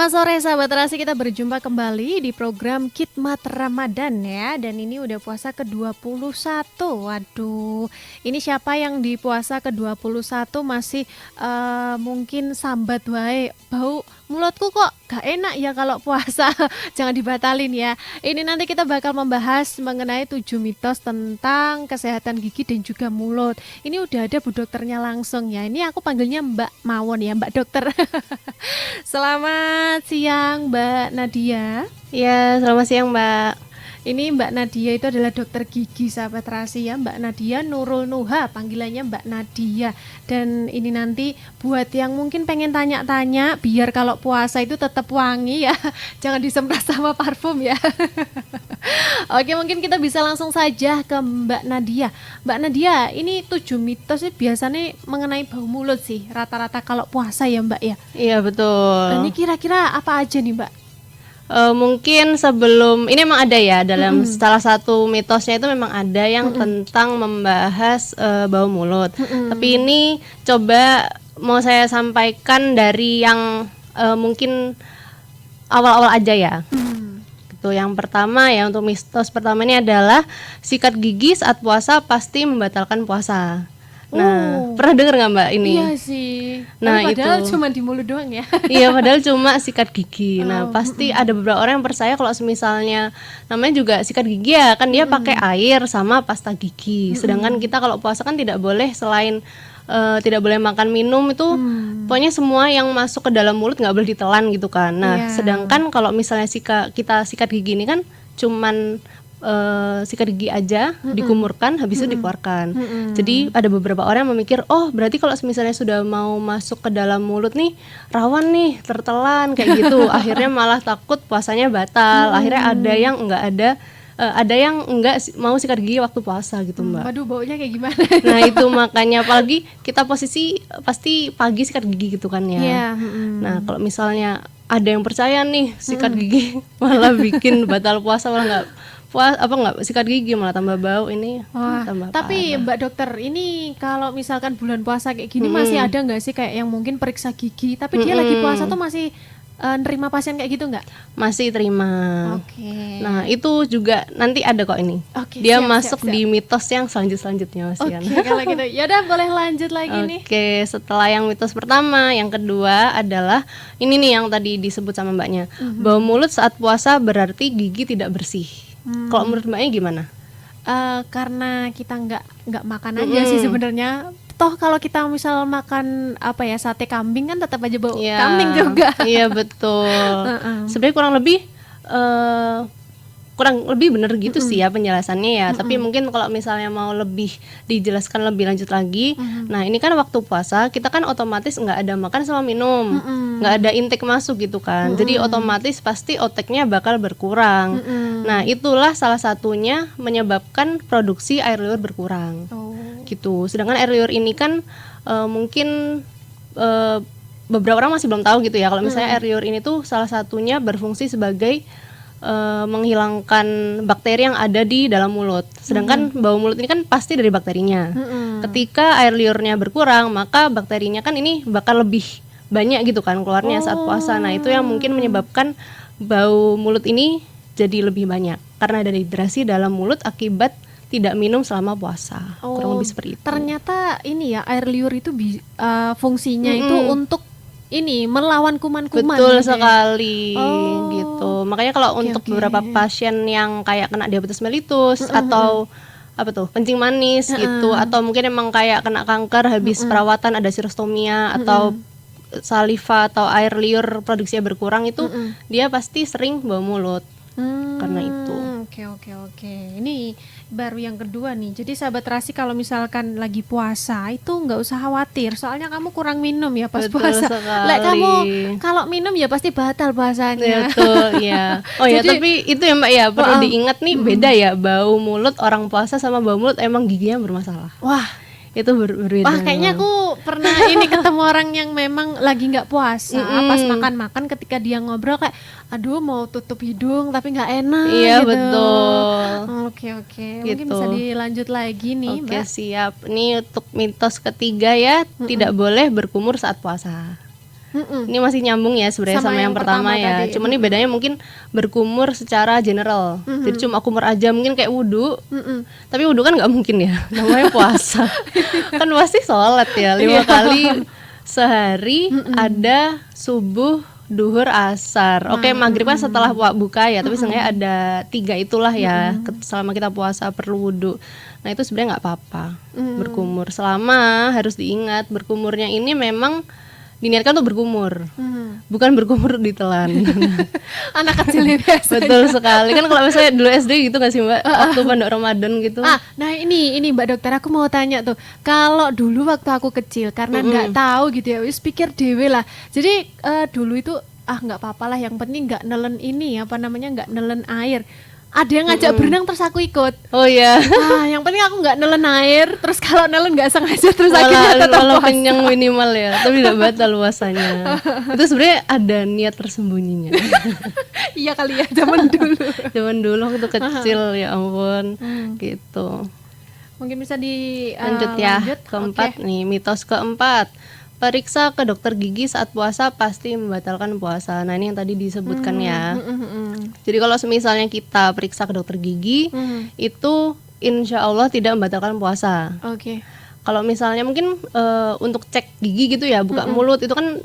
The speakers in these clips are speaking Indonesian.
Selamat sore sahabat terasi, kita berjumpa kembali di program Khidmat Ramadan ya. Dan ini udah puasa ke-21. Waduh, ini siapa yang di puasa ke-21 masih mungkin sambat wae, bau mulutku kok gak enak ya kalau puasa. Jangan dibatalin ya. Ini nanti kita bakal membahas mengenai 7 mitos tentang kesehatan gigi dan juga mulut. Ini udah ada Bu Dokternya langsung ya. Ini aku panggilnya Mbak Mawon ya, Mbak Dokter. Selamat siang Mbak Nadia. Ya, selamat siang Mbak. Ini Mbak Nadia itu adalah dokter gigi sahabat terasi ya. Mbak Nadia Nurul Nuha, panggilannya Mbak Nadia. Dan ini nanti buat yang mungkin pengen tanya-tanya, biar kalau puasa itu tetap wangi ya, jangan disemprot sama parfum ya. Oke, mungkin kita bisa langsung saja ke Mbak Nadia. Mbak Nadia, ini 7 mitos sih biasanya mengenai bau mulut sih rata-rata kalau puasa ya Mbak ya. Iya betul. Ini kira-kira apa aja nih Mbak? Mungkin sebelum ini memang ada ya dalam salah satu mitosnya itu memang ada yang tentang membahas bau mulut. Tapi ini coba mau saya sampaikan dari yang mungkin awal-awal aja ya. Gitu. Yang pertama ya, untuk mitos pertama ini adalah sikat gigi saat puasa pasti membatalkan puasa. Nah, pernah dengar nggak Mbak ini? Iya sih. Nah, tapi padahal itu cuma di mulut doang ya. Iya, padahal cuma sikat gigi. Nah, pasti ada beberapa orang yang percaya kalau misalnya namanya juga sikat gigi ya, kan dia pakai air sama pasta gigi. Sedangkan kita kalau puasa kan tidak boleh, selain tidak boleh makan minum itu, pokoknya semua yang masuk ke dalam mulut nggak boleh ditelan gitu kan. Nah, sedangkan kalau misalnya kita sikat gigi ini kan cuman sikat gigi aja, dikumurkan, habis itu dikeluarkan. Jadi ada beberapa orang yang memikir, oh berarti kalau misalnya sudah mau masuk ke dalam mulut nih rawan nih tertelan kayak gitu. Akhirnya malah takut puasanya batal. Akhirnya ada yang enggak mau sikat gigi waktu puasa gitu Mbak. Waduh, baunya kayak gimana? Nah itu makanya, apalagi kita posisi pasti pagi sikat gigi gitu kan ya. Nah kalau misalnya ada yang percaya nih sikat gigi malah bikin batal puasa, malah nggak sikat gigi malah tambah bau, ini tambah tapi parah. Mbak Dokter, ini kalau misalkan bulan puasa kayak gini masih ada nggak sih kayak yang mungkin periksa gigi tapi dia lagi puasa tuh masih nerima pasien kayak gitu nggak? Masih terima. Oke. Nah itu juga nanti ada kok ini. Oke, Dia siap, masuk siap. di mitos yang selanjutnya Mas Ian. Oke, kalau gitu ya udah boleh lanjut lagi nih. Oke, setelah yang mitos pertama, yang kedua adalah ini nih yang tadi disebut sama Mbaknya. Bau mulut saat puasa berarti gigi tidak bersih. Kalau menurut Mbaknya gimana? Karena kita nggak makan aja sih sebenarnya. Toh kalau kita misal makan apa ya, sate kambing kan tetap aja bau kambing juga. Iya betul. Sebenarnya kurang lebih bener gitu sih ya penjelasannya ya. Tapi mungkin kalau misalnya mau lebih dijelaskan lebih lanjut lagi, nah ini kan waktu puasa kita kan otomatis nggak ada makan sama minum, nggak ada intake masuk gitu kan. Jadi otomatis pasti oteknya bakal berkurang. Nah itulah salah satunya menyebabkan produksi air liur berkurang. Gitu. Sedangkan air liur ini kan mungkin beberapa orang masih belum tahu gitu ya. Kalau misalnya air liur ini tuh salah satunya berfungsi sebagai menghilangkan bakteri yang ada di dalam mulut. Sedangkan bau mulut ini kan pasti dari bakterinya. Ketika air liurnya berkurang, maka bakterinya kan ini bakal lebih banyak gitu kan keluarnya saat puasa. Nah itu yang mungkin menyebabkan bau mulut ini jadi lebih banyak karena ada dehidrasi dalam mulut akibat tidak minum selama puasa. Kurang lebih seperti itu. Ternyata ini ya, air liur itu fungsinya itu untuk ini melawan kuman-kuman. Betul gitu sekali gitu. Makanya kalau untuk beberapa pasien yang kayak kena diabetes mellitus atau apa tuh kencing manis gitu, atau mungkin emang kayak kena kanker habis perawatan ada xerostomia atau saliva atau air liur produksinya berkurang itu, dia pasti sering bau mulut karena itu. Oke. Ini baru yang kedua nih. Jadi sahabat terasi, kalau misalkan lagi puasa itu nggak usah khawatir. Soalnya kamu kurang minum ya pas Betul puasa. sekali. Kamu kalau minum ya pasti batal puasanya. Betul ya. Oh ya, tapi itu ya Mbak ya perlu diingat nih, beda ya bau mulut orang puasa sama bau mulut emang giginya bermasalah. Wah, itu berbeda. Wah, kayaknya aku pernah ini ketemu orang yang memang lagi nggak puasa, pas makan ketika dia ngobrol kayak, aduh mau tutup hidung tapi nggak enak. Iya gitu. betul. Oke, Gitu. mungkin bisa dilanjut lagi nih, Oke, Mbak. siap. Ini untuk mitos ketiga ya, tidak boleh berkumur saat puasa. Ini masih nyambung ya sebenarnya sama yang pertama ya. tadi. Cuman ini bedanya mungkin berkumur secara general. Jadi cuma kumur aja mungkin kayak wudhu. Tapi wudhu kan nggak mungkin ya. Namanya puasa. Kan pasti sholat ya 5 kali sehari, ada subuh, duhur, asar. Oke, maghrib kan setelah buka ya. Tapi sebenarnya ada 3 itulah ya. Selama kita puasa perlu wudhu. Nah itu sebenarnya nggak apa-apa berkumur. Selama harus diingat berkumurnya ini memang diniatkan untuk berkumur, bukan berkumur ditelan. Anak kecil ini biasa. Betul sekali. Kan kalau misalnya dulu SD gitu nggak sih Mbak, waktu pondok Ramadan gitu. Nah ini Mbak Dokter, aku mau tanya tuh, kalau dulu waktu aku kecil karena nggak tahu gitu ya, wis pikir dewe lah. Jadi dulu itu nggak apa-apa lah, yang penting nggak nelen ini apa namanya, nggak nelen air. Ada yang ngajak berenang terus aku ikut. Oh iya. Yang penting aku nggak nelen air. Terus kalau nelen nggak sengaja terus akhirnya tetap Walau puasa. kenyang minimal ya, tapi tidak batal puasanya. Itu sebenarnya ada niat tersembunyinya. Iya kali ya, zaman dulu. Zaman dulu waktu kecil ya ampun, gitu. Mungkin bisa di Lanjut ya, lanjut. keempat Oke. nih, mitos keempat. Periksa ke dokter gigi saat puasa pasti membatalkan puasa. Nah ini yang tadi disebutkan ya. Jadi kalau misalnya kita periksa ke dokter gigi, itu insya Allah tidak membatalkan puasa. Oke. Kalau misalnya mungkin untuk cek gigi gitu ya, buka mulut itu kan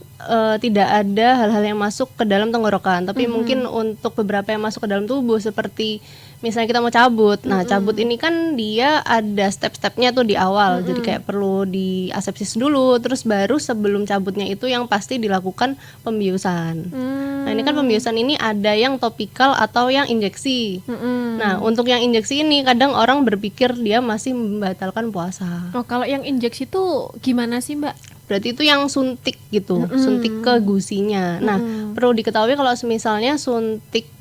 tidak ada hal-hal yang masuk ke dalam tenggorokan. Tapi mungkin untuk beberapa yang masuk ke dalam tubuh seperti misalnya kita mau cabut. Nah, cabut ini kan dia ada step-stepnya tuh di awal. Jadi kayak perlu di asepsis dulu, terus baru sebelum cabutnya itu yang pasti dilakukan pembiusan. Nah, ini kan pembiusan ini ada yang topikal atau yang injeksi. Nah, untuk yang injeksi ini kadang orang berpikir dia masih membatalkan puasa. Oh, kalau yang injeksi itu gimana sih Mbak? Berarti itu yang suntik gitu, suntik ke gusinya. Nah, perlu diketahui kalau misalnya suntik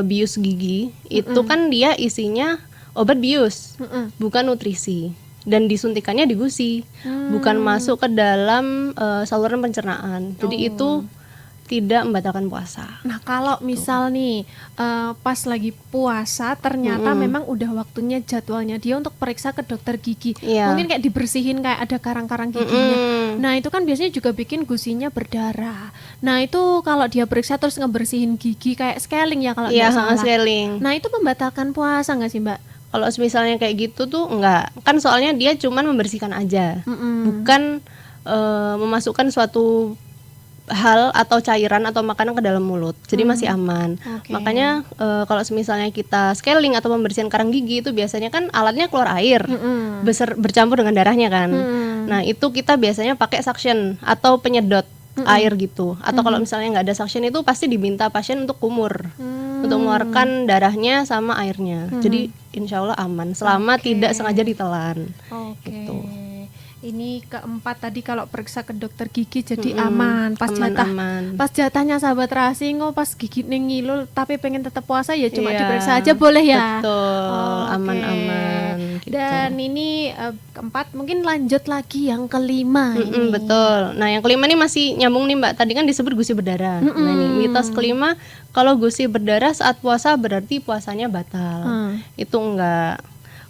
bius gigi itu kan dia isinya obat bius, bukan nutrisi. Dan disuntikannya di gusi, bukan masuk ke dalam saluran pencernaan. Jadi itu tidak membatalkan puasa. Nah kalau misal nih pas lagi puasa ternyata memang udah waktunya jadwalnya dia untuk periksa ke dokter gigi. Iya. Mungkin kayak dibersihin, kayak ada karang-karang giginya. Nah itu kan biasanya juga bikin gusinya berdarah. Nah itu kalau dia periksa terus ngebersihin gigi kayak scaling ya kalau Iya, nggak salah. scaling. Nah itu membatalkan puasa nggak sih Mbak? Kalau misalnya kayak gitu tuh enggak. Kan soalnya dia cuman membersihkan aja. Bukan memasukkan suatu hal atau cairan atau makanan ke dalam mulut, jadi masih aman. Oke. Makanya kalau misalnya kita scaling atau pembersihan karang gigi itu biasanya kan alatnya keluar air, bercampur dengan darahnya kan. Nah itu kita biasanya pakai suction atau penyedot air gitu. Atau kalau misalnya nggak ada suction itu pasti diminta pasien untuk kumur, untuk mengeluarkan darahnya sama airnya. Jadi insya Allah aman selama tidak sengaja ditelan. Oke. Gitu. Ini keempat tadi kalau periksa ke dokter gigi jadi aman. Pas Aman. pas jatahnya sahabat Rasi pas gigi ngilul tapi pengen tetap puasa ya cuma Iya, diperiksa aja boleh ya. Betul, Oke. aman-aman gitu. Dan ini keempat, mungkin lanjut lagi yang kelima ini. Betul. Nah, yang kelima nih masih nyambung nih Mbak. Tadi kan disebut gusi berdarah. Nah, ini mitos kelima, kalau gusi berdarah saat puasa berarti puasanya batal. Itu enggak.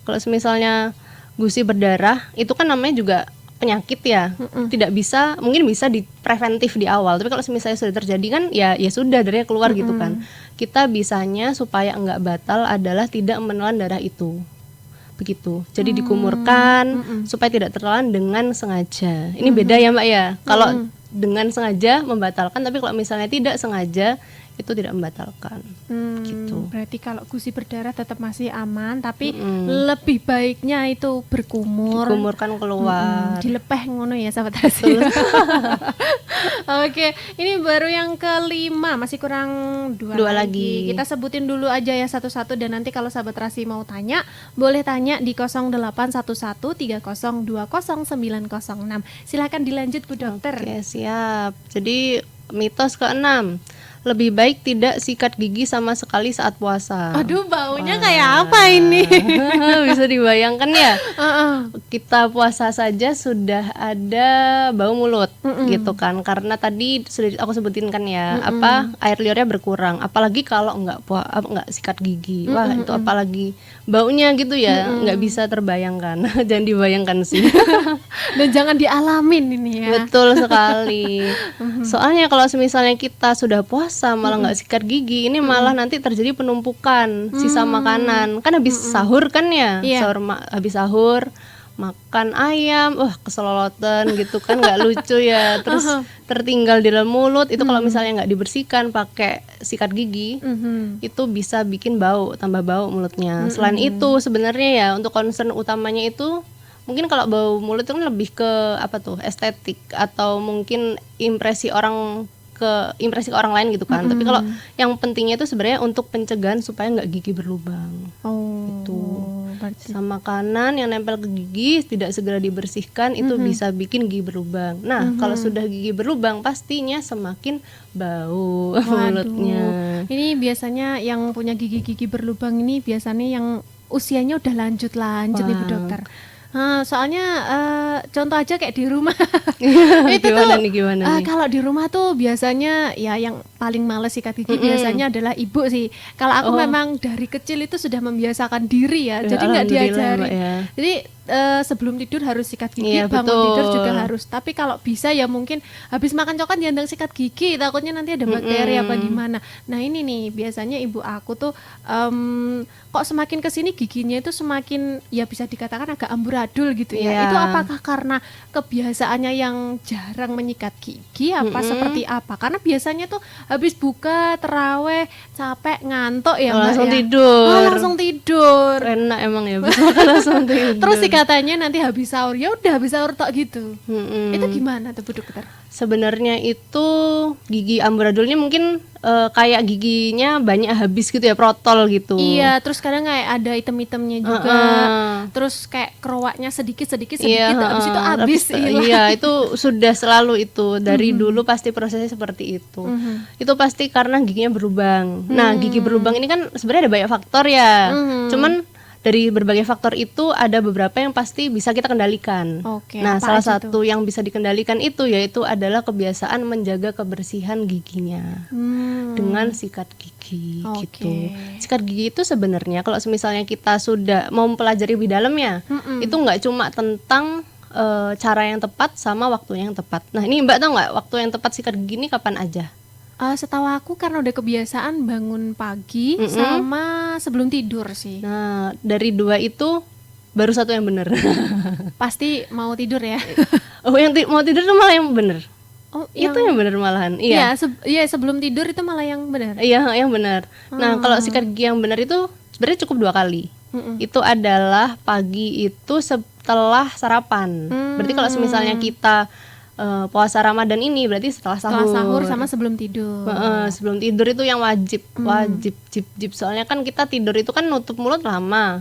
Kalau misalnya gusi berdarah itu kan namanya juga penyakit ya. Tidak bisa, mungkin bisa preventif di awal. Tapi kalau misalnya sudah terjadi kan ya sudah darahnya keluar gitu kan. Kita bisanya supaya enggak batal adalah tidak menelan darah itu. Begitu. Jadi dikumurkan supaya tidak tertelan dengan sengaja. Ini beda ya Mbak ya. Kalau dengan sengaja membatalkan, tapi kalau misalnya tidak sengaja itu tidak membatalkan. Gitu. Berarti kalau gusi berdarah tetap masih aman, tapi lebih baiknya itu berkumur. Dikumurkan keluar. Dilepeh ngono ya sahabat Rasi. Oke, ini baru yang kelima, masih kurang dua lagi. Kita sebutin dulu aja ya satu-satu, dan nanti kalau sahabat Rasi mau tanya, boleh tanya di 081130200906. Silakan dilanjut Bu Dokter. Oke, siap. Jadi mitos keenam, lebih baik tidak sikat gigi sama sekali saat puasa. Aduh, baunya kayak apa ini? Bisa dibayangkan ya, Heeh. kita puasa saja sudah ada bau mulut gitu kan, karena tadi sudah aku sebutin kan ya, apa air liurnya berkurang, apalagi kalau nggak sikat gigi, wah itu apalagi baunya gitu ya, nggak bisa terbayangkan. Jangan dibayangkan sih. Dan jangan dialamin ini ya. Betul sekali. Soalnya kalau misalnya kita sudah puasa malah nggak sikat gigi, ini malah nanti terjadi penumpukan sisa makanan. Kan habis sahur kan ya, Iya. habis sahur makan ayam, wah keselolotan gitu kan, nggak lucu ya. Terus tertinggal di dalam mulut itu kalau misalnya nggak dibersihkan pakai sikat gigi, itu bisa bikin bau, tambah bau mulutnya. Selain itu sebenarnya ya untuk concern utamanya itu mungkin kalau bau mulut itu kan lebih ke apa tuh, estetik atau mungkin impresi ke orang lain gitu kan. Tapi kalau yang pentingnya itu sebenarnya untuk pencegahan supaya nggak gigi berlubang. Oh, Itu berarti. sama makanan yang nempel ke gigi tidak segera dibersihkan itu bisa bikin gigi berlubang. Nah, kalau sudah gigi berlubang pastinya semakin bau mulutnya. Ini biasanya yang punya gigi-gigi berlubang ini biasanya yang usianya udah lanjut nih Bu Dokter. Soalnya contoh aja kayak di rumah. Itu Gimana tuh nih, gimana nih? kalau di rumah tuh biasanya ya yang paling males sikat gigi biasanya adalah ibu sih. Kalau aku memang dari kecil itu sudah membiasakan diri ya, jadi nggak Alhamdulillah, diajari. Mbak, ya. Jadi sebelum tidur harus sikat gigi, Iya, bangun betul. tidur juga harus. Tapi kalau bisa ya mungkin habis makan coklat jangan sikat gigi, takutnya nanti ada bakteri apa gimana. Nah ini nih biasanya ibu aku tuh kok semakin kesini giginya itu semakin ya bisa dikatakan agak amburadul gitu ya. Iya. Itu apakah karena kebiasaannya yang jarang menyikat gigi apa seperti apa? Karena biasanya tuh habis buka terawih capek ngantuk ya Mbak Langsung ya. tidur. Oh, langsung tidur. Enak emang ya, bisa makan langsung tidur. Terus sih katanya nanti habis sahur, ya udah habis sahur tok gitu. Mm-mm. Itu gimana tuh Bu Dokter? Sebenarnya itu gigi amburadulnya mungkin kayak giginya banyak habis gitu ya, protol gitu. Iya, terus kadang kayak ada item-itemnya juga. Heeh. Terus kayak kerowaknya sedikit-sedikit Iya, habis itu heeh. habis hilang. Iya, itu sudah selalu itu dari dulu pasti prosesnya seperti itu. Itu pasti karena giginya berlubang. Nah, gigi berlubang ini kan sebenarnya ada banyak faktor ya. Cuman dari berbagai faktor itu ada beberapa yang pasti bisa kita kendalikan. Oke, Nah, apa salah aja satu yang bisa dikendalikan itu yaitu adalah kebiasaan menjaga kebersihan giginya dengan sikat gigi Oke. gitu. Sikat gigi itu sebenarnya kalau misalnya kita sudah mau mempelajari lebih dalam ya, itu nggak cuma tentang cara yang tepat sama waktu yang tepat. Nah, ini Mbak tahu nggak waktu yang tepat sikat gigi ini kapan aja? Setahu aku karena udah kebiasaan bangun pagi sama sebelum tidur sih. Nah, dari dua itu baru satu yang benar. Pasti mau tidur ya. Oh, yang mau tidur tuh malah yang benar. Oh, Itu yang benar malahan. Iya. Iya, sebelum tidur itu malah yang benar. Iya, yang benar. Nah, kalau sikat gigi yang benar itu sebenarnya cukup 2 kali. Itu adalah pagi itu setelah sarapan. Berarti kalau misalnya kita puasa Ramadan ini berarti setelah Setelah sahur. sahur sama sebelum tidur. Sebelum tidur itu yang wajib jip. Soalnya kan kita tidur itu kan nutup mulut lama.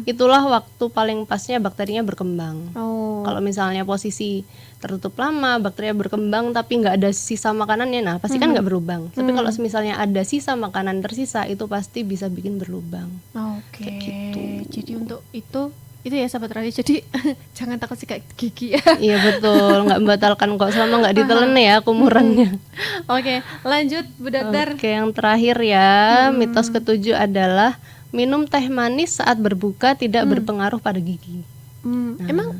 Itulah waktu paling pasnya bakterinya berkembang. Oh. Kalau misalnya posisi tertutup lama, bakterinya berkembang tapi nggak ada sisa makanannya, nah pasti kan nggak berlubang. Tapi kalau misalnya ada sisa makanan tersisa, itu pasti bisa bikin berlubang. Oke. gitu. Jadi untuk itu ya sahabat radio. Jadi jangan takut sikat gigi ya. Iya betul, nggak membatalkan kok selama nggak ditelen ya kumurannya. Oke, lanjut Bu Dokter. Oke, yang terakhir ya, mitos ketujuh adalah minum teh manis saat berbuka tidak berpengaruh pada gigi. Emang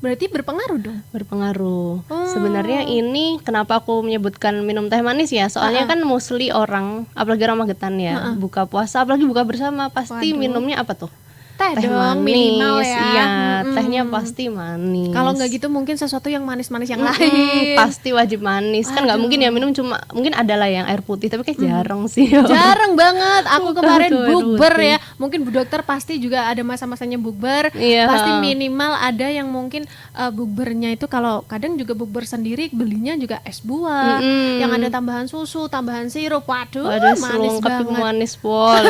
berarti berpengaruh dong. Berpengaruh. Sebenarnya ini kenapa aku menyebutkan minum teh manis ya? Soalnya kan mostly orang, apalagi Ramadan ya, buka puasa, apalagi buka bersama, pasti minumnya apa tuh? Teh Teh dong, manis. minimal ya. Iya, tehnya pasti manis. Kalau nggak gitu mungkin sesuatu yang manis-manis yang lain. Pasti wajib manis. Kan nggak mungkin ya minum cuma, mungkin ada lah yang air putih, tapi kayak jarang sih. Jarang banget. Aku kemarin tuh air bukber putih. ya. Mungkin Bu Dokter pasti juga ada masa-masanya bukber. Iya. Pasti minimal ada yang mungkin bukbernya itu kalau kadang juga bukber sendiri belinya juga es buah yang ada tambahan susu, tambahan sirup. Waduh, Waduh, manis selengkap banget. manis pol.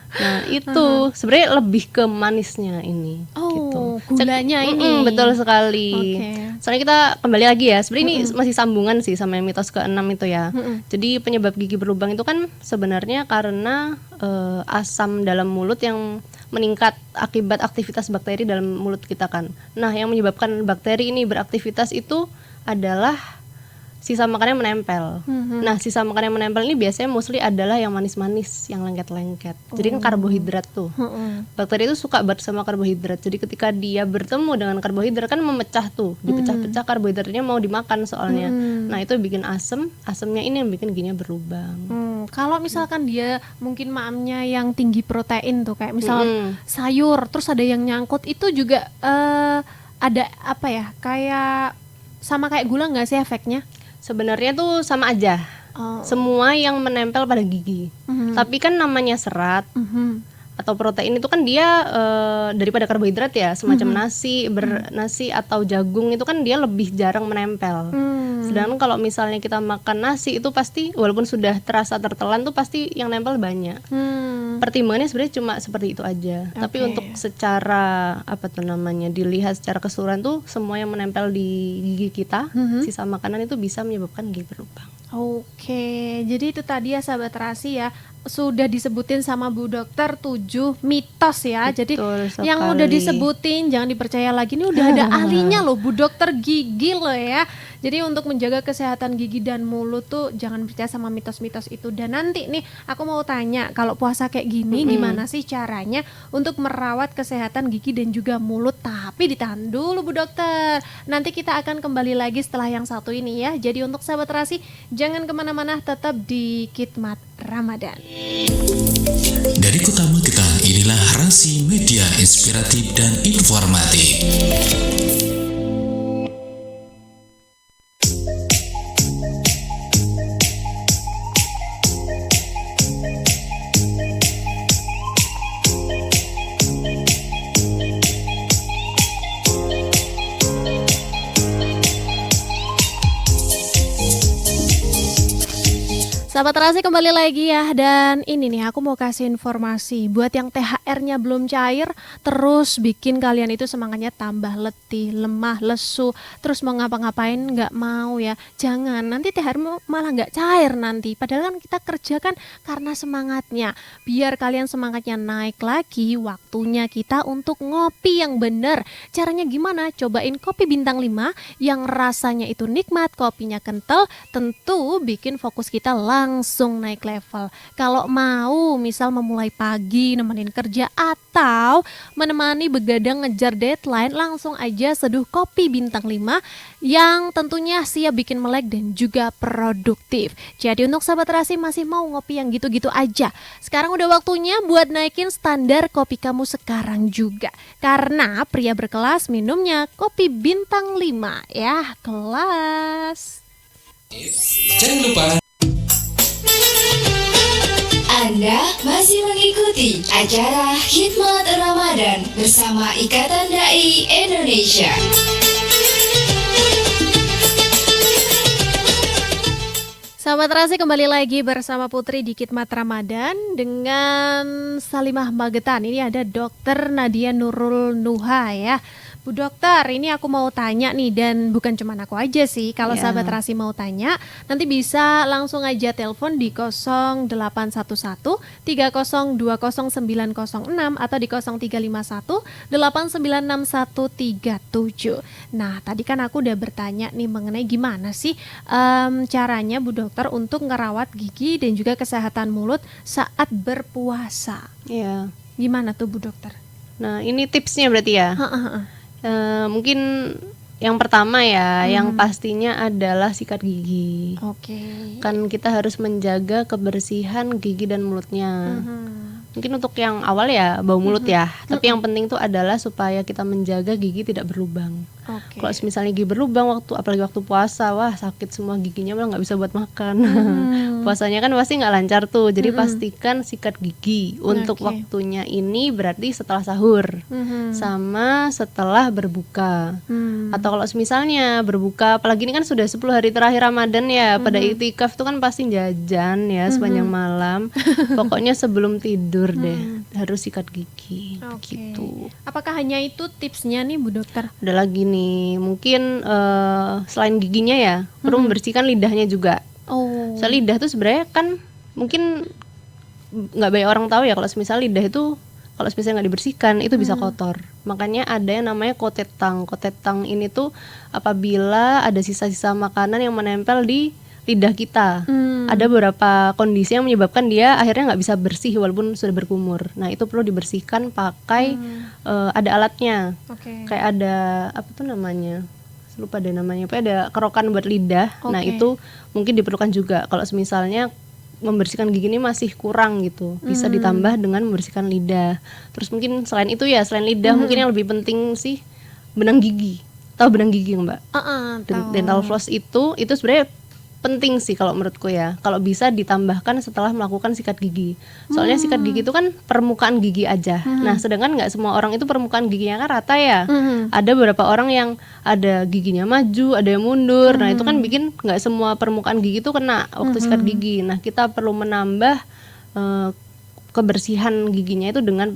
Nah, itu sebenarnya lebih ke manisnya ini gitu. Oh, gulanya ini. Betul sekali. Oke. Soalnya kita kembali lagi ya, sebenarnya ini masih sambungan sih sama yang mitos ke-6 itu ya. Jadi penyebab gigi berlubang itu kan sebenarnya karena asam dalam mulut yang meningkat akibat aktivitas bakteri dalam mulut kita kan. Nah, yang menyebabkan bakteri ini beraktivitas itu adalah sisa makanan yang menempel. Nah, sisa makanan yang menempel ini biasanya mostly adalah yang manis-manis, yang lengket-lengket. Jadi kan karbohidrat tuh. Bakteri itu suka banget sama karbohidrat. Jadi ketika dia bertemu dengan karbohidrat kan memecah tuh, dipecah-pecah karbohidratnya mau dimakan soalnya. Nah, itu bikin asam, asamnya ini yang bikin giginya berlubang. Kalau misalkan dia mungkin maamnya yang tinggi protein tuh, kayak misal sayur, terus ada yang nyangkut, itu juga ada apa ya? Kayak sama kayak gula nggak sih efeknya? Sebenarnya tuh sama aja. Semua yang menempel pada gigi. Tapi kan namanya serat atau protein itu kan dia daripada karbohidrat ya, semacam nasi atau jagung itu kan dia lebih jarang menempel. Sedangkan kalau misalnya kita makan nasi itu pasti walaupun sudah terasa tertelan tuh pasti yang nempel banyak. Pertimbangannya sebenarnya cuma seperti itu aja. Tapi untuk secara dilihat secara keseluruhan tuh semua yang menempel di gigi kita, sisa makanan itu bisa menyebabkan gigi berlubang. Oke, jadi itu tadi ya sahabat terasi ya, sudah disebutin sama Bu Dokter 7 mitos ya. Betul jadi sekali. yang udah disebutin jangan dipercaya lagi, ini udah ada ahlinya loh, Bu Dokter gigi loh ya. Jadi untuk menjaga kesehatan gigi dan mulut tuh jangan percaya sama mitos-mitos itu. Dan nanti nih aku mau tanya, kalau puasa kayak gini gimana sih caranya untuk merawat kesehatan gigi dan juga mulut? Tapi ditahan dulu Bu Dokter, nanti kita akan kembali lagi setelah yang satu ini ya. Jadi untuk sahabat terasi jangan kemana-mana, tetap di Khidmat Ramadan. Dari Kota Magetan, inilah Rasi Media Inspiratif dan Informatif. Sahabat terasi kembali lagi ya, dan ini nih aku mau kasih informasi buat yang THR-nya belum cair, terus bikin kalian itu semangatnya tambah letih, lemah, lesu, terus mau ngapa-ngapain nggak mau ya. Jangan, nanti THR malah nggak cair nanti. Padahal kan kita kerjakan karena semangatnya. Biar kalian semangatnya naik lagi, waktunya kita untuk ngopi yang bener. Caranya gimana? Cobain kopi bintang 5 yang rasanya itu nikmat, kopinya kental, tentu bikin fokus kita langsung naik level. Kalau mau misal memulai pagi nemenin kerja atau menemani begadang ngejar deadline, langsung aja seduh kopi bintang 5 yang tentunya siap bikin melek dan juga produktif. Jadi untuk sahabat terasi masih mau ngopi yang gitu-gitu aja, sekarang udah waktunya buat naikin standar kopi kamu sekarang juga. Karena pria berkelas minumnya kopi bintang 5 ya, kelas. Jangan lupa Anda masih mengikuti acara Khidmat Ramadan bersama Ikatan Dai Indonesia. Sahabat terasi kembali lagi bersama Putri di Khidmat Ramadan dengan Salimah Magetan. Ini ada Dokter Nadia Nurul Nuha ya. Bu Dokter, ini aku mau tanya nih, dan bukan cuma aku aja sih. Kalau sahabat terasi mau tanya, nanti bisa langsung aja telepon di 0811 30200906 atau di 0351 896137. Nah, tadi kan aku udah bertanya nih mengenai gimana sih caranya Bu Dokter untuk ngerawat gigi dan juga kesehatan mulut saat berpuasa. Iya. Gimana tuh Bu Dokter? Nah, ini tipsnya berarti ya. Mungkin yang pertama ya, yang pastinya adalah sikat gigi. Oke. Kan kita harus menjaga kebersihan gigi dan mulutnya. Mungkin untuk yang awal ya bau mulut ya, tapi yang penting tuh adalah supaya kita menjaga gigi tidak berlubang. Oke. Kalau misalnya gigi berlubang apalagi waktu puasa, wah sakit semua giginya, malah nggak bisa buat makan. Puasanya kan pasti nggak lancar tuh. Jadi pastikan sikat gigi untuk Oke. waktunya ini berarti setelah sahur sama setelah berbuka. Atau kalau misalnya berbuka, apalagi ini kan sudah 10 hari terakhir Ramadan ya, pada itikaf tuh kan pasti jajan ya sepanjang malam. Pokoknya sebelum tidur deh harus sikat gigi. Oke. Gitu. Apakah hanya itu tipsnya nih Bu Dokter? Ada lagi nih, mungkin selain giginya ya, perlu membersihkan lidahnya juga. Oh. Soal lidah tuh sebenarnya kan mungkin nggak banyak orang tahu ya, kalau misal lidah itu kalau misalnya nggak dibersihkan itu bisa kotor. Makanya ada yang namanya kotetang. Kotetang ini tuh apabila ada sisa-sisa makanan yang menempel di lidah kita. Ada beberapa kondisi yang menyebabkan dia akhirnya nggak bisa bersih walaupun sudah berkumur. Nah itu perlu dibersihkan pakai ada alatnya. Oke. Kayak ada apa tuh namanya, lupa deh namanya, pokoknya ada kerokan buat lidah. Nah Oke. itu mungkin diperlukan juga kalau misalnya membersihkan gigi ini masih kurang gitu, bisa ditambah dengan membersihkan lidah. Terus mungkin selain itu ya, selain lidah mungkin yang lebih penting sih benang gigi. Tahu benang gigi Mbak? Tahu. Dental floss itu sebenarnya penting sih kalau menurutku ya. Kalau bisa ditambahkan setelah melakukan sikat gigi. Soalnya sikat gigi itu kan permukaan gigi aja. Nah, sedangkan nggak semua orang itu permukaan giginya kan rata ya. Ada beberapa orang yang ada giginya maju, ada yang mundur. Nah, itu kan bikin nggak semua permukaan gigi itu kena waktu sikat gigi. Nah, kita perlu menambah kebersihan giginya itu dengan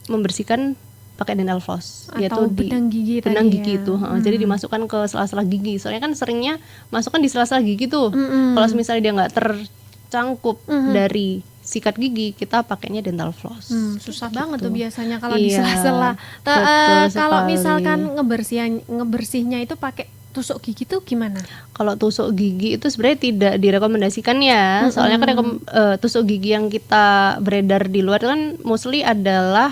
membersihkan pakai dental floss, Atau benang gigi benang tadi gigi ya. itu. Jadi dimasukkan ke sela-sela gigi. Soalnya kan seringnya masukkan di sela-sela gigi tuh. Kalau misalnya dia nggak tercangkup dari sikat gigi, kita pakainya dental floss. Susah banget tuh biasanya kalau di Iya, sela-sela. betul Kalau sekali. misalkan ngebersihnya itu pakai tusuk gigi tuh gimana? Kalau tusuk gigi itu sebenarnya tidak direkomendasikan ya. Soalnya kan tusuk gigi yang kita beredar di luar itu kan mostly adalah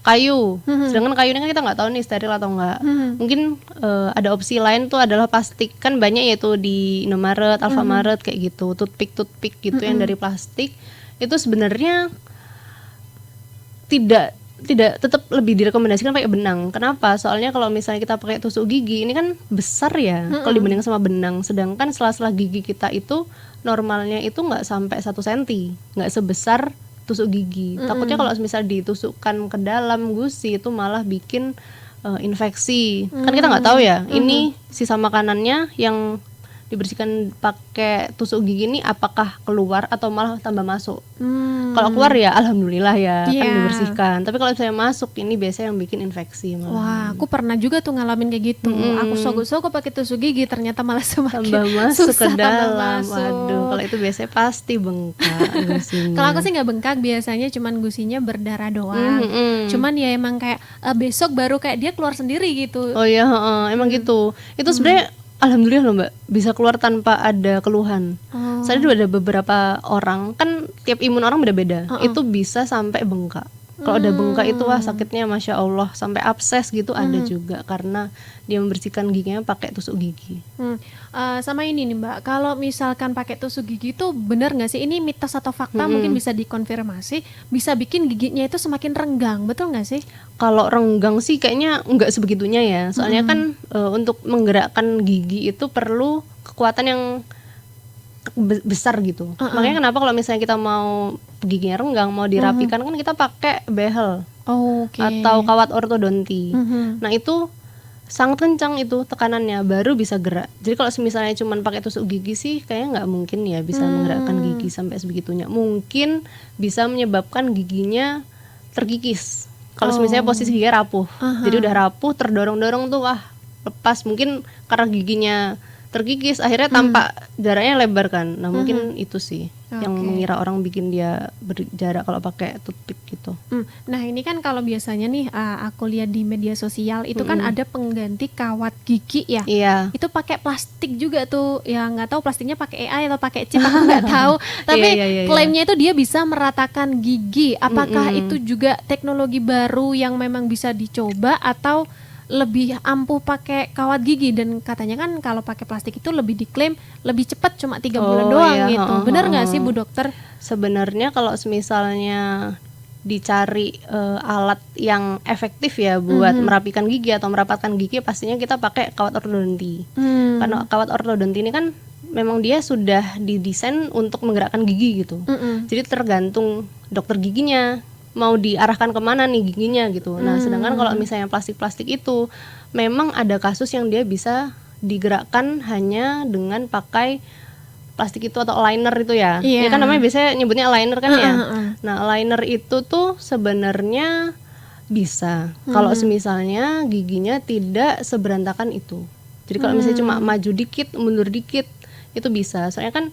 kayu. Sedangkan kayu ini kan kita nggak tahu nih steril atau enggak. Mungkin ada opsi lain tuh adalah plastik. Kan banyak yaitu di Indomaret, Alfamaret kayak gitu, toothpick gitu yang dari plastik. Itu sebenarnya tidak tetap lebih direkomendasikan pakai benang. Kenapa? Soalnya kalau misalnya kita pakai tusuk gigi ini kan besar ya kalau dibanding sama benang. Sedangkan sela-sela gigi kita itu normalnya itu nggak sampai 1 senti, nggak sebesar tusuk gigi. Takutnya kalau misal ditusukkan ke dalam gusi itu malah bikin infeksi. Kan kita nggak tahu ya, ini sisa makanannya yang dibersihkan pakai tusuk gigi ini apakah keluar atau malah tambah masuk. Kalau keluar ya alhamdulillah ya kan Iya. dibersihkan. Tapi kalau misalnya masuk ini biasanya yang bikin infeksi malah. Wah, aku pernah juga tuh ngalamin kayak gitu. Aku sogok-sogok pakai tusuk gigi, ternyata malah semakin Tambah masuk ke susah tambah dalam. masuk. Waduh, kalau itu biasanya pasti bengkak gusinya. Kalau aku sih nggak bengkak, biasanya cuman gusinya berdarah doang. Cuman ya emang kayak besok baru kayak dia keluar sendiri gitu. Oh iya, emang gitu. Itu sebenarnya alhamdulillah loh Mbak, bisa keluar tanpa ada keluhan. Soalnya dulu ada beberapa orang, kan tiap imun orang beda-beda, itu bisa sampai bengkak. Kalau udah bengkak itu wah sakitnya Masya Allah, sampai abses gitu ada juga karena dia membersihkan giginya pakai tusuk gigi. Sama ini nih Mbak, kalau misalkan pakai tusuk gigi itu benar nggak sih? Ini mitos atau fakta mungkin bisa dikonfirmasi, bisa bikin giginya itu semakin renggang, betul nggak sih? Kalau renggang sih kayaknya nggak sebegitunya ya, soalnya kan untuk menggerakkan gigi itu perlu kekuatan yang besar gitu. Makanya kenapa kalau misalnya kita mau giginya renggang, mau dirapikan kan kita pakai behel Oke. atau kawat ortodonti. Nah itu sangat kencang itu tekanannya baru bisa gerak. Jadi kalau misalnya cuma pakai tusuk gigi sih kayaknya nggak mungkin ya bisa menggerakkan gigi sampai sebegitunya. Mungkin bisa menyebabkan giginya terkikis. Kalau misalnya posisi giginya rapuh, jadi udah rapuh terdorong-dorong tuh wah lepas, mungkin karena giginya terkikis akhirnya tampak jaraknya lebar kan. Nah mungkin itu sih yang mengira orang bikin dia berjarak kalau pakai toothpick gitu. Nah ini kan kalau biasanya nih aku lihat di media sosial itu kan ada pengganti kawat gigi ya. Iya. Itu pakai plastik juga tuh, ya nggak tahu plastiknya pakai AI atau pakai chip, aku nggak tahu. Tapi Iya. klaimnya itu dia bisa meratakan gigi. Apakah itu juga teknologi baru yang memang bisa dicoba atau lebih ampuh pakai kawat gigi? Dan katanya kan kalau pakai plastik itu lebih diklaim lebih cepat, cuma 3 bulan doang iya, gitu. Bener nggak sih Bu Dokter? Sebenarnya kalau misalnya dicari alat yang efektif ya buat merapikan gigi atau merapatkan gigi, pastinya kita pakai kawat ortodonti. Karena kawat ortodonti ini kan memang dia sudah didesain untuk menggerakkan gigi gitu. Jadi tergantung dokter giginya mau diarahkan kemana nih giginya gitu. Nah, sedangkan kalau misalnya plastik-plastik itu memang ada kasus yang dia bisa digerakkan hanya dengan pakai plastik itu atau liner itu ya. Iya. Ya kan namanya biasanya nyebutnya liner kan ya. Nah, liner itu tuh sebenarnya bisa kalau semisalnya giginya tidak seberantakan itu. Jadi kalau misalnya cuma maju dikit, mundur dikit, itu bisa. Soalnya kan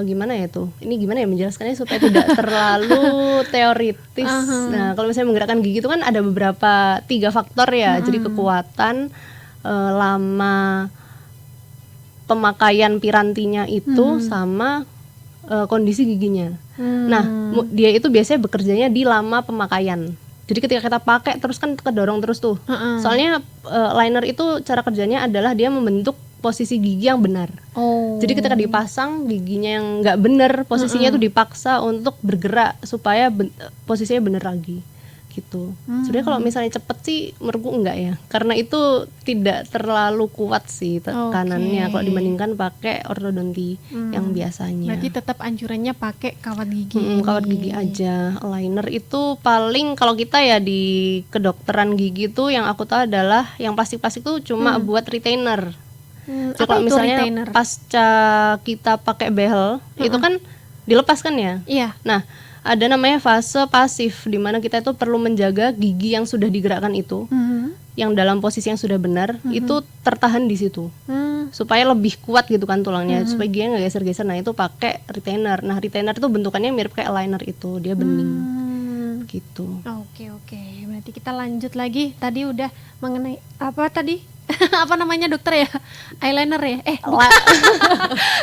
gimana ya tuh? Ini gimana ya menjelaskannya supaya tidak terlalu teoritis. Nah, kalau misalnya menggerakkan gigi itu kan ada beberapa 3 faktor ya. Jadi kekuatan, lama pemakaian pirantinya itu sama kondisi giginya. Nah, dia itu biasanya bekerjanya di lama pemakaian. Jadi ketika kita pakai terus kan kedorong terus tuh. Soalnya liner itu cara kerjanya adalah dia membentuk posisi gigi yang benar. Jadi ketika dipasang giginya yang nggak benar posisinya itu dipaksa untuk bergerak supaya posisinya benar lagi gitu. Sebenarnya kalau misalnya cepet sih menurutku enggak ya, karena itu tidak terlalu kuat sih tekanannya kalau dibandingkan pakai ortodonti yang biasanya. Berarti tetap anjurannya pakai kawat gigi. Kawat gigi aja. Liner itu paling kalau kita ya di kedokteran gigi tuh yang aku tahu adalah yang plastik-plastik tuh cuma buat retainer. Jadi kalau misalnya retainer? pasca kita pakai behel itu kan dilepas kan ya. Iya. Nah, ada namanya fase pasif di mana kita itu perlu menjaga gigi yang sudah digerakkan itu, yang dalam posisi yang sudah benar itu tertahan di situ, supaya lebih kuat gitu kan tulangnya, supaya giginya nggak geser-geser. Nah, itu pakai retainer. Nah, retainer itu bentukannya mirip kayak liner itu, dia bening gitu. Oke. Berarti kita lanjut lagi. Tadi udah mengenai apa tadi? Apa namanya dokter ya? Eyeliner ya?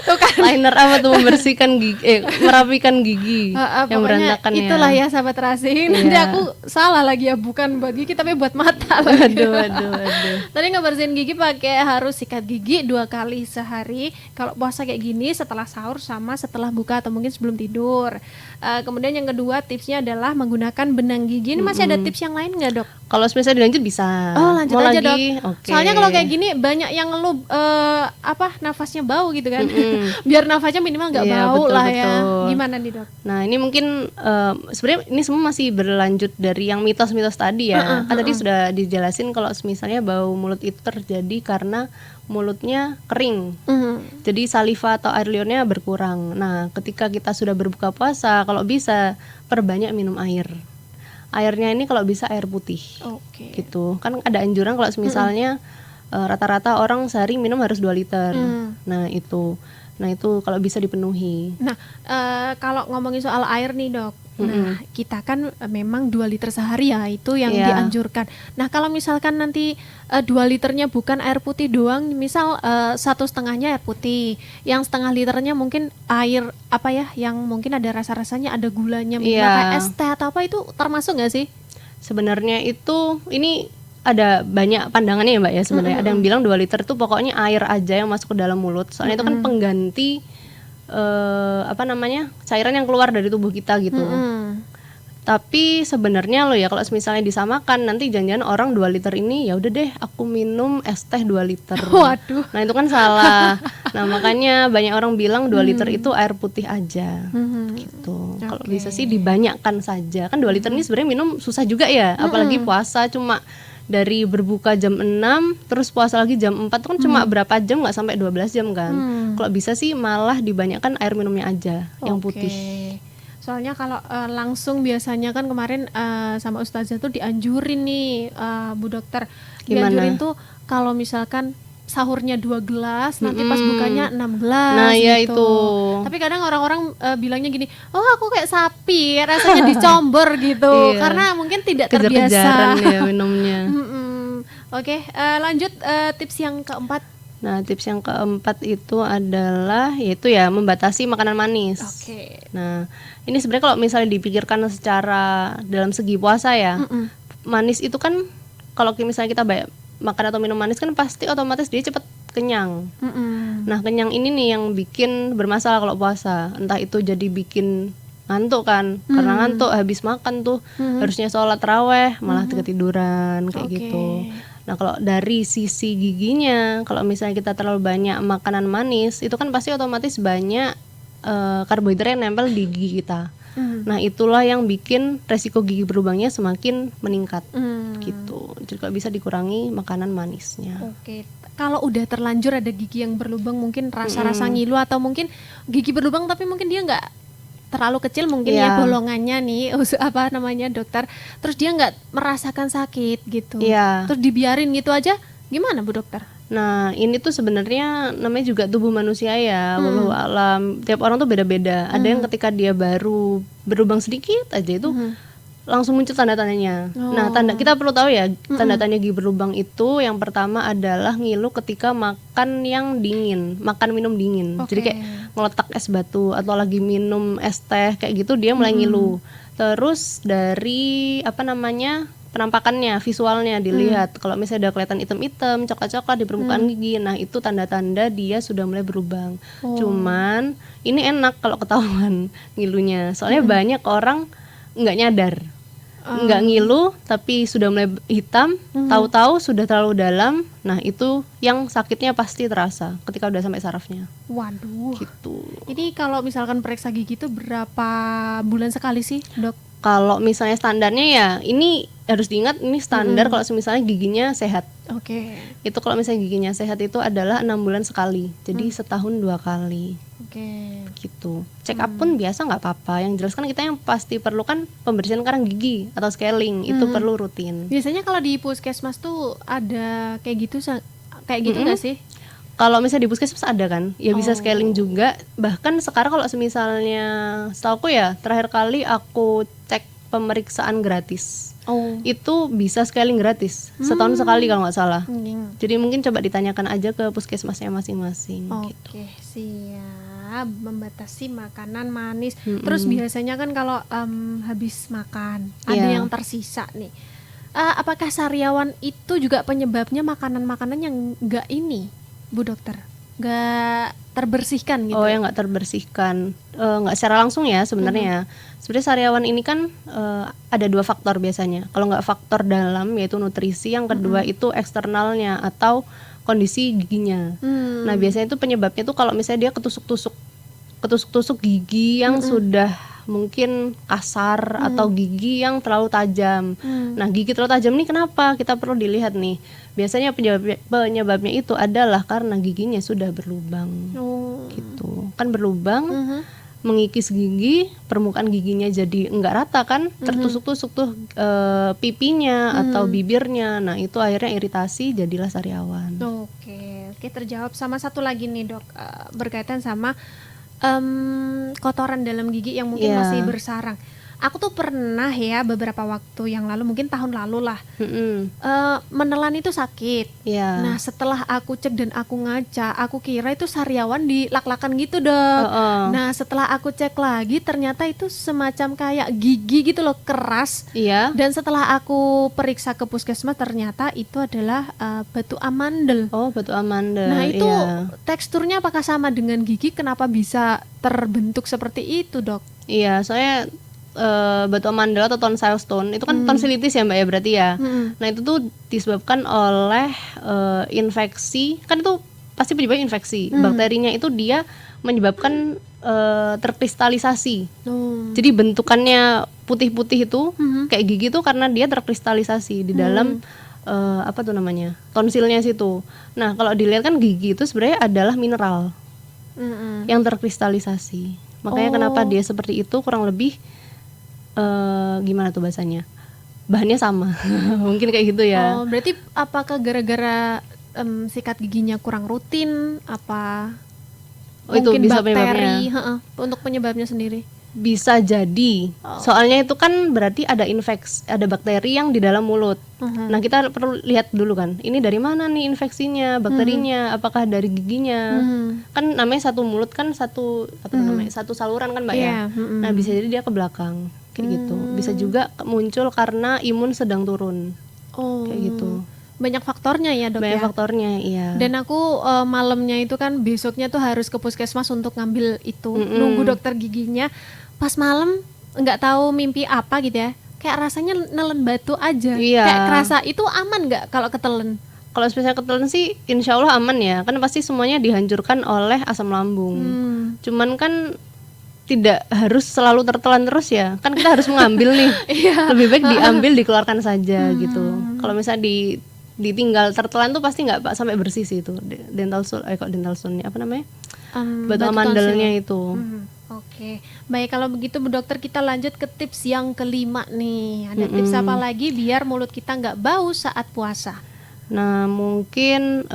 Tuh kan. Liner apa tuh membersihkan gigi, merapikan gigi yang berantakan ya. Itulah ya sahabat terasi. Nanti aku salah lagi ya, bukan buat gigi tapi buat mata. Waduh. Tadi ngebersihin gigi pakai harus sikat gigi 2 kali sehari. Kalau puasa kayak gini setelah sahur sama setelah buka atau mungkin sebelum tidur. Kemudian yang kedua tipsnya adalah menggunakan benang gigi. Ini masih ada tips yang lain nggak dok? Kalau misalnya dilanjut bisa. Lanjut mau aja lagi? dok. Okay. Soalnya kalau kayak gini banyak yang ngeluh nafasnya bau gitu kan. Biar nafasnya minimal nggak bau betul, lah betul. ya. Gimana nih dok? Nah ini mungkin sebenarnya ini semua masih berlanjut dari yang mitos-mitos tadi ya. Kan tadi sudah dijelasin kalau misalnya bau mulut itu terjadi karena mulutnya kering. Jadi saliva atau air liurnya berkurang. Nah ketika kita sudah berbuka puasa, kalau bisa perbanyak minum air. Airnya ini kalau bisa air putih. Gitu. Kan ada anjuran kalau misalnya rata-rata orang sehari minum harus 2 liter. Nah itu kalau bisa dipenuhi. Nah kalau ngomongin soal air nih dok, nah kita kan memang 2 liter sehari ya, itu yang dianjurkan. Nah kalau misalkan nanti 2 liternya bukan air putih doang, misal 1,5-nya air putih, yang 1/2 liternya mungkin air apa ya, yang mungkin ada rasa-rasanya, ada gulanya, kayak es teh atau apa, itu termasuk nggak sih? Sebenarnya itu ini ada banyak pandangannya ya mbak ya sebenarnya. Ada yang bilang 2 liter itu pokoknya air aja yang masuk ke dalam mulut. Soalnya itu kan pengganti cairan yang keluar dari tubuh kita gitu. Tapi sebenarnya loh ya kalau misalnya disamakan nanti jangan-jangan orang 2 liter ini ya udah deh aku minum es teh 2 liter. Waduh. Nah itu kan salah. Nah makanya banyak orang bilang 2 liter itu air putih aja gitu. Kalau bisa sih dibanyakkan saja. Kan 2 liter ini sebenarnya minum susah juga ya. Apalagi puasa cuma dari berbuka jam 6 terus puasa lagi jam 4 kan cuma berapa jam, nggak sampai 12 jam kan. Kalau bisa sih malah dibanyakkan air minumnya aja yang putih. Soalnya kalau langsung biasanya kan kemarin sama ustazah tuh dianjurin nih Bu Dokter. Dianjurin tuh kalau misalkan sahurnya 2 gelas, nanti pas bukanya 6 gelas. Nah ya gitu. itu. Tapi kadang orang-orang bilangnya gini, oh aku kayak sapi, rasanya dicombor gitu. Karena mungkin tidak terbiasa. Kejar-kejaran ya minumnya. Oke, lanjut tips yang keempat. Nah tips yang keempat itu adalah yaitu ya membatasi makanan manis. Nah ini sebenarnya kalau misalnya dipikirkan secara dalam segi puasa ya, manis itu kan kalau misalnya kita makan atau minum manis kan pasti otomatis dia cepat kenyang. Nah kenyang ini nih yang bikin bermasalah kalau puasa. Entah itu jadi bikin ngantuk kan, karena ngantuk habis makan tuh harusnya sholat raweh malah ketiduran kayak Oke. gitu. Nah kalau dari sisi giginya, kalau misalnya kita terlalu banyak makanan manis, itu kan pasti otomatis banyak karbohidrat yang nempel di gigi kita. Nah itulah yang bikin resiko gigi berlubangnya semakin meningkat gitu. Jadi kalau bisa dikurangi makanan manisnya. Oke. Kalau udah terlanjur ada gigi yang berlubang, mungkin rasa-rasa ngilu, atau mungkin gigi berlubang tapi mungkin dia nggak terlalu kecil mungkin ya Iya. bolongannya nih, apa namanya dokter, terus dia nggak merasakan sakit gitu, Iya. terus dibiarin gitu aja, gimana Bu Dokter? Nah ini tuh sebenarnya namanya juga tubuh manusia ya, wallahu alam. Tiap orang tuh beda-beda. Ada yang ketika dia baru berlubang sedikit aja itu langsung muncul tanda-tandanya. Nah kita perlu tahu ya, tanda-tanda gigi berlubang itu yang pertama adalah ngilu ketika makan yang dingin, makan minum dingin. Oke. Jadi kayak ngeletak es batu atau lagi minum es teh kayak gitu dia mulai ngilu. Terus dari penampakannya, visualnya dilihat. Kalau misalnya udah kelihatan item-item, coklat-coklat di permukaan gigi, nah itu tanda-tanda dia sudah mulai berlubang. Cuman ini enak kalau ketahuan ngilunya. Soalnya banyak orang nggak nyadar, nggak ngilu tapi sudah mulai hitam, tahu-tahu sudah terlalu dalam. Nah itu yang sakitnya pasti terasa ketika udah sampai sarafnya Waduh, gitu. ini kalau misalkan periksa gigi itu berapa bulan sekali sih Dok? Kalau misalnya standarnya ya ini harus diingat, ini standar kalau misalnya giginya sehat. Oke. Itu kalau misalnya giginya sehat itu adalah 6 bulan sekali, jadi setahun 2 kali Oke. gitu. Check up pun biasa nggak apa-apa. Yang jelas kan kita yang pasti perlu kan pembersihan karang gigi atau scaling, itu perlu rutin. Biasanya kalau di puskesmas tuh ada kayak gitu nggak sih? Kalau misalnya di puskesmas ada kan, ya bisa scaling juga. Bahkan sekarang kalau misalnya setahu aku ya, terakhir kali aku cek pemeriksaan gratis, itu bisa scaling gratis setahun sekali kalau nggak salah. Jadi mungkin coba ditanyakan aja ke puskesmasnya masing-masing gitu. Oke, siap. Membatasi makanan manis. Terus biasanya kan kalau habis makan ada Iya. yang tersisa nih. Apakah sariawan itu juga penyebabnya makanan-makanan yang nggak ini, Bu Dokter? Nggak terbersihkan gitu? Oh ya, nggak terbersihkan, nggak secara langsung ya sebenarnya. Sebenarnya sariawan ini kan ada 2 faktor biasanya. Kalau nggak faktor dalam yaitu nutrisi, yang kedua itu eksternalnya atau kondisi giginya. Nah biasanya itu penyebabnya tuh kalau misalnya dia ketusuk-tusuk gigi yang sudah mungkin kasar atau gigi yang terlalu tajam. Nah gigi terlalu tajam nih kenapa? Kita perlu dilihat nih. Biasanya penyebabnya itu adalah karena giginya sudah berlubang. Gitu. Kan berlubang mengikis gigi, permukaan giginya jadi enggak rata kan, tertusuk-tusuk tuh pipinya atau bibirnya. Nah itu akhirnya iritasi, jadilah sariawan. Oke, terjawab. Sama satu lagi nih Dok, berkaitan sama kotoran dalam gigi yang mungkin Iya. masih bersarang. Aku tuh pernah ya beberapa waktu yang lalu, mungkin tahun lalu lah, menelan itu sakit. Iya. Nah setelah aku cek dan aku ngaca, aku kira itu sariawan di lak-lakan gitu Dok. Nah setelah aku cek lagi ternyata itu semacam kayak gigi gitu loh, keras. Iya. Dan setelah aku periksa ke puskesmas ternyata itu adalah batu amandel. Oh, batu amandel. Nah itu Iya. teksturnya apakah sama dengan gigi? Kenapa bisa terbentuk seperti itu Dok? Iya, soalnya batu amandel atau tonsil stone itu kan tonsilitis ya Mbak ya berarti ya. Nah itu tuh disebabkan oleh infeksi, kan itu pasti penyebabnya infeksi. Bakterinya itu dia menyebabkan terkristalisasi. Jadi bentukannya putih-putih itu kayak gigi tuh karena dia terkristalisasi di dalam apa tuh namanya, tonsilnya situ. Nah kalau dilihat kan gigi itu sebenarnya adalah mineral yang terkristalisasi. Makanya kenapa dia seperti itu, kurang lebih gimana tuh bahasanya, bahannya sama. Mungkin kayak gitu ya. Oh, berarti apakah gara-gara sikat giginya kurang rutin? Apa Oh, itu mungkin bisa bakteri? penyebabnya. Untuk penyebabnya sendiri? Bisa jadi. Soalnya itu kan berarti ada infeksi, ada bakteri yang di dalam mulut. Nah kita perlu lihat dulu kan, ini dari mana nih infeksinya, bakterinya, apakah dari giginya? Kan namanya satu mulut kan satu apa namanya, satu saluran kan Mbak ya. Iya, Nah bisa jadi dia ke belakang kayak gitu. Bisa juga muncul karena imun sedang turun. Oh. Kayak gitu. banyak faktornya ya, Dok Banyak ya. faktornya, iya. Dan aku malamnya itu kan besoknya tuh harus ke puskesmas untuk ngambil itu, nunggu dokter giginya. Pas malam nggak tahu mimpi apa gitu ya. Kayak rasanya nelen batu aja. Iya. Kayak kerasa itu aman nggak kalau ketelen? Kalau spesial ketelan sih insya Allah aman ya, kan pasti semuanya dihancurkan oleh asam lambung. Cuman kan tidak harus selalu tertelan terus ya, kan kita harus mengambil nih. Lebih baik diambil, dikeluarkan saja gitu. Kalau misalnya ditinggal tertelan tuh pasti nggak Pak sampai bersih sih itu dental soul-nya apa namanya, batu amandelnya itu. Oke, baik kalau begitu Bu Dokter, kita lanjut ke tips yang kelima nih. Ada tips apa lagi biar mulut kita nggak bau saat puasa? Nah mungkin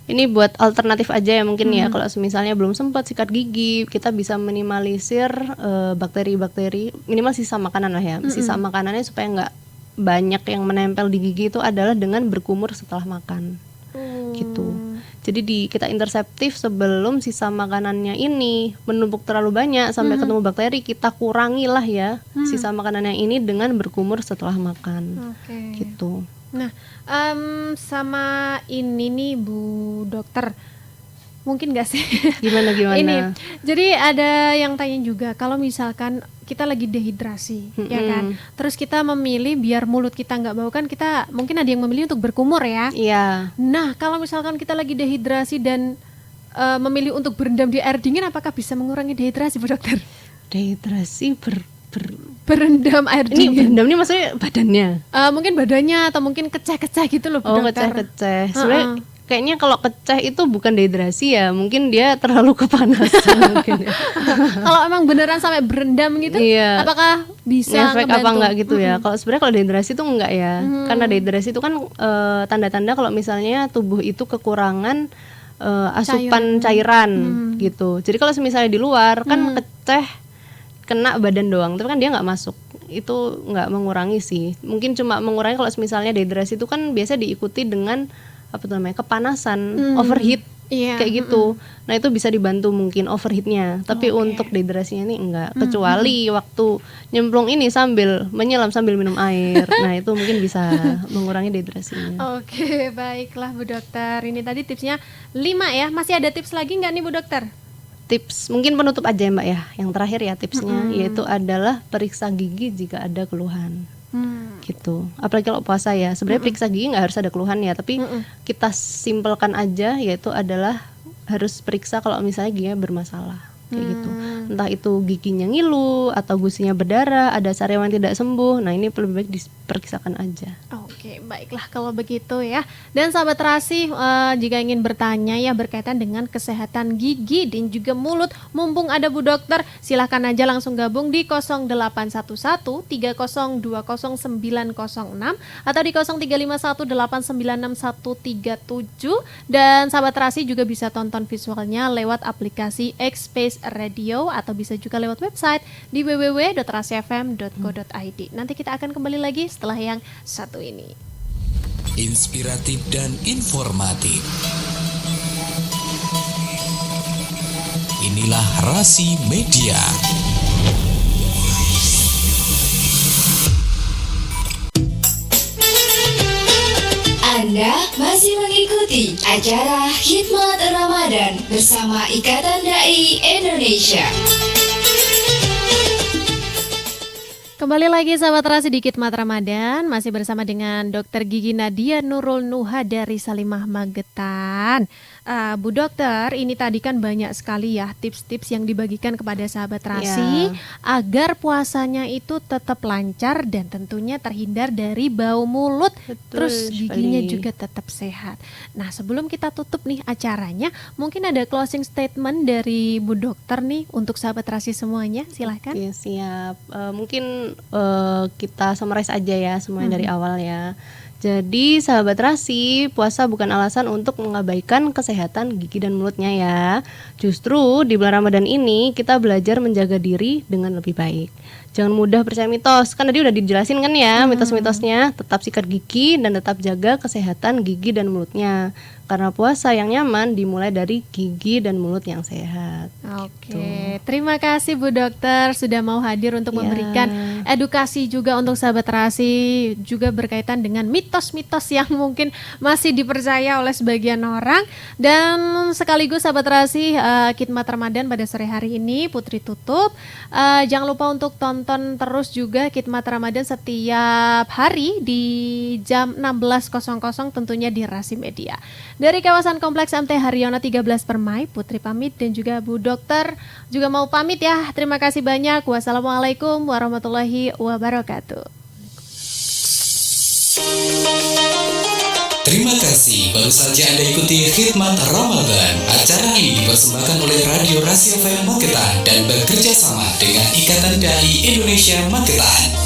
ini buat alternatif aja ya mungkin ya, kalau misalnya belum sempat sikat gigi, kita bisa minimalisir bakteri-bakteri, minimal sisa makanan lah ya. Sisa makanannya supaya nggak banyak yang menempel di gigi itu adalah dengan berkumur setelah makan. Gitu. Jadi kita interseptif sebelum sisa makanannya ini menumpuk terlalu banyak sampai ketemu bakteri, kita kurangilah ya sisa makanannya ini dengan berkumur setelah makan. Gitu. Nah, sama ini nih Bu Dokter, mungkin gak sih? Gimana? Ini, jadi ada yang tanya juga, kalau misalkan kita lagi dehidrasi, ya kan? Terus kita memilih biar mulut kita nggak bau, kan kita mungkin ada yang memilih untuk berkumur ya. Iya. Nah, kalau misalkan kita lagi dehidrasi dan memilih untuk berendam di air dingin, apakah bisa mengurangi dehidrasi, Bu Dokter? Dehidrasi Berendam air ini dingin. berendam ini maksudnya badannya? Mungkin badannya atau mungkin keceh-keceh gitu loh, Bu Dokter. Keceh-keceh. Sebenarnya kayaknya kalau keceh itu bukan dehidrasi ya, mungkin dia terlalu kepanasan mungkin ya. Kalau emang beneran sampai berendam gitu, Iya. apakah bisa Ngefek ngebantu? apa enggak gitu ya? Kalau sebenarnya kalau dehidrasi itu enggak ya, karena dehidrasi itu kan tanda-tanda kalau misalnya tubuh itu kekurangan asupan cairan gitu. Jadi kalau misalnya di luar kan keceh kena badan doang, tapi kan dia nggak masuk, itu nggak mengurangi sih. Mungkin cuma mengurangi kalau misalnya dehidrasi itu kan biasa diikuti dengan apa tuh namanya, kepanasan, overheat, kayak gitu. Nah itu bisa dibantu mungkin overheatnya, tapi untuk dehidrasinya ini enggak, kecuali waktu nyemplung ini sambil menyelam sambil minum air. Nah itu mungkin bisa mengurangi dehidrasinya. Oke, baiklah Bu Dokter. Ini tadi tipsnya 5 ya. Masih ada tips lagi nggak nih Bu Dokter? Tips mungkin penutup aja ya Mbak ya, yang terakhir ya tipsnya, yaitu adalah periksa gigi jika ada keluhan. Gitu. Apalagi kalau puasa ya, sebenarnya periksa gigi nggak harus ada keluhan ya, tapi kita simpelkan aja, yaitu adalah harus periksa kalau misalnya giginya bermasalah, kayak gitu. Entah itu giginya ngilu atau gusinya berdarah, ada sariawan yang tidak sembuh. Nah ini lebih baik diperiksakan aja. Oke, baiklah kalau begitu ya. Dan sahabat Terasi, jika ingin bertanya ya berkaitan dengan kesehatan gigi dan juga mulut, mumpung ada Bu Dokter, silahkan aja langsung gabung di 0811 3020 906 atau di 0351 896 137. Dan sahabat Terasi juga bisa tonton visualnya lewat aplikasi X-Space Radio atau bisa juga lewat website di www.rasifm.co.id. Nanti kita akan kembali lagi setelah yang satu ini. Inspiratif dan informatif. Inilah Rasi Media. Anda masih mengikuti acara Khidmat Ramadan bersama Ikatan Dai Indonesia. Kembali lagi sahabat Terasi di Khidmat Ramadan, masih bersama dengan Dr. Gigi Nadia Nurul Nuha dari Salimah Magetan. Bu Dokter, ini tadi kan banyak sekali ya tips-tips yang dibagikan kepada sahabat Terasi agar puasanya itu tetap lancar dan tentunya terhindar dari bau mulut. Betul Terus giginya sekali. juga tetap sehat. Nah sebelum kita tutup nih acaranya, mungkin ada closing statement dari Bu Dokter nih untuk sahabat Terasi semuanya, silahkan. Oke, siap. Mungkin kita summarize aja ya semuanya dari awal ya. Jadi sahabat Terasi, puasa bukan alasan untuk mengabaikan kesehatan gigi dan mulutnya ya. Justru di bulan Ramadan ini kita belajar menjaga diri dengan lebih baik. Jangan mudah percaya mitos. Kan tadi udah dijelasin kan ya mitos-mitosnya. Tetap sikat gigi dan tetap jaga kesehatan gigi dan mulutnya. Karena puasa yang nyaman dimulai dari gigi dan mulut yang sehat. Oke, terima kasih Bu Dokter sudah mau hadir untuk Ya. memberikan edukasi juga untuk sahabat terasi, juga berkaitan dengan mitos-mitos yang mungkin masih dipercaya oleh sebagian orang. Dan sekaligus sahabat terasi, khidmat Ramadan pada sore hari ini Putri tutup. Jangan lupa untuk tonton terus juga khidmat Ramadan setiap hari di jam 16.00 tentunya di Rasi Media. Dari kawasan Kompleks MT Haryono 13 Permai, Putri pamit dan juga Bu Dokter juga mau pamit ya. Terima kasih banyak. Wassalamualaikum warahmatullahi wabarakatuh. Terima kasih, baru saja Anda ikuti khidmat Ramadan. Acara ini dipersembahkan oleh Radio Rasi FM Magetan dan bekerja sama dengan Ikatan Dai Indonesia Magetan.